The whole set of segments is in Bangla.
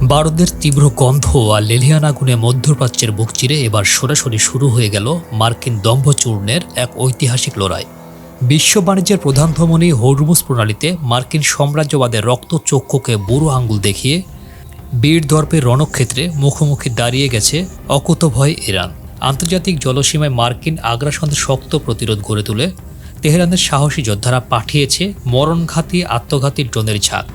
বারুদের তীব্র গন্ধ আর লেলিহান আগুনে মধ্যপ্রাচ্যের বুক চিরে এবার সরাসরি শুরু হয়ে গেল মার্কিন দম্ভচূর্ণের এক ঐতিহাসিক লড়াই। বিশ্ব বাণিজ্যের প্রধান ধমনী হরমুজ প্রণালীতে মার্কিন সাম্রাজ্যবাদের রক্তচক্ষুকে বুড়ো আঙ্গুল দেখিয়ে বীর দর্পের রণক্ষেত্রে মুখোমুখি দাঁড়িয়ে গেছে অকুতভয় ইরান। আন্তর্জাতিক জলসীমায় মার্কিন আগ্রাসনের শক্ত প্রতিরোধ গড়ে তুলে তেহরানের সাহসী যোদ্ধারা পাঠিয়েছে মরণঘাতী আত্মঘাতী ড্রোনের ঝাঁক।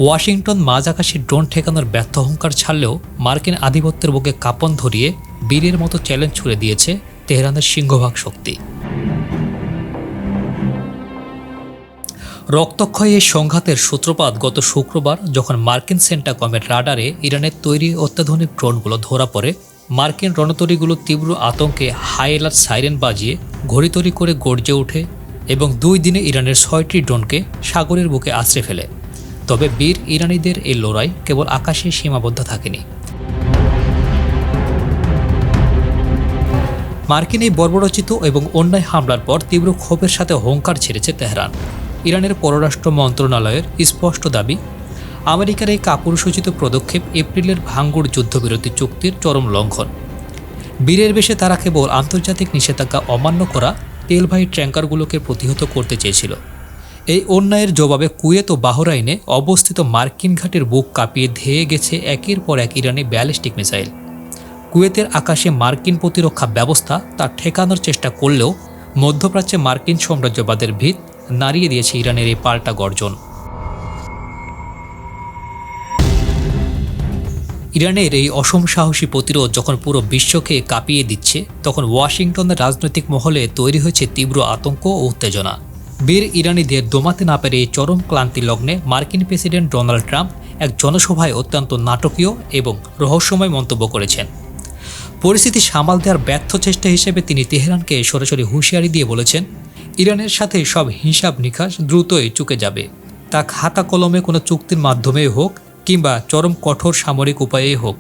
ওয়াশিংটন মাঝ আকাশে ড্রোন ঠেকানোর ব্যর্থ অহংকার ছাড়লেও মার্কিন আধিপত্যের বুকে কাঁপন ধরিয়ে বীরের মতো চ্যালেঞ্জ ছুড়ে দিয়েছে তেহরানের সিংহভাগ শক্তি। রক্তক্ষয়ী এই সংঘাতের সূত্রপাত গত শুক্রবার, যখন মার্কিন সেন্টাকমের রাডারে ইরানের তৈরি অত্যাধুনিক ড্রোনগুলো ধরা পড়ে। মার্কিন রণতরীগুলো তীব্র আতঙ্কে হাই অ্যালার্ট সাইরেন বাজিয়ে ঘড়িতড়ি করে গর্জে ওঠে এবং 2 দিনে ইরানের 6টি ড্রোনকে সাগরের বুকে আছড়ে ফেলে। তবে বীর ইরানিদের এই লড়াই কেবল আকাশে সীমাবদ্ধ থাকেনি। মার্কিন এই বর্বরচিত এবং অন্যায় হামলার পর তীব্র ক্ষোভের সাথে হুঙ্কার ছেড়েছে তেহরান। ইরানের পররাষ্ট্র মন্ত্রণালয়ের স্পষ্ট দাবি, আমেরিকার এই কাপুরুষোচিত পদক্ষেপ এপ্রিলের ভাঙ্গুর যুদ্ধবিরতি চুক্তির চরম লঙ্ঘন। বীরের বেশে তারা কেবল আন্তর্জাতিক নিষেধাজ্ঞা অমান্য করা তেলবাহী ট্যাঙ্কারগুলোকে প্রতিহত করতে চেয়েছিল। এই অন্যায়ের জবাবে কুয়েত ও বাহরাইনে অবস্থিত মার্কিন ঘাটের বুক কাঁপিয়ে ধেয়ে গেছে একের পর এক ইরানি ব্যালিস্টিক মিসাইল। কুয়েতের আকাশে মার্কিন প্রতিরক্ষা ব্যবস্থা তা ঠেকানোর চেষ্টা করলেও মধ্যপ্রাচ্যে মার্কিন সাম্রাজ্যবাদের ভিত নাড়িয়ে দিয়েছে ইরানের এই পাল্টা গর্জন। ইরানের এই অসম সাহসী প্রতিরোধ যখন পুরো বিশ্বকে কাঁপিয়ে দিচ্ছে, তখন ওয়াশিংটনের রাজনৈতিক মহলে তৈরি হয়েছে তীব্র আতঙ্ক ও উত্তেজনা। বীর ইরানিদের দমাতে না পেরে এই চরম ক্লান্তি লগ্নে মার্কিন প্রেসিডেন্ট ডোনাল্ড ট্রাম্প এক জনসভায় অত্যন্ত নাটকীয় এবং রহস্যময় মন্তব্য করেছেন। পরিস্থিতি সামাল দেওয়ার ব্যর্থ চেষ্টা হিসেবে তিনি তেহরানকে সরাসরি হুঁশিয়ারি দিয়ে বলেছেন, ইরানের সাথে সব হিসাব নিকাশ দ্রুতই চুকে যাবে। তা খাতা কলমে কোনো চুক্তির মাধ্যমেই হোক কিংবা চরম কঠোর সামরিক উপায়েই হোক।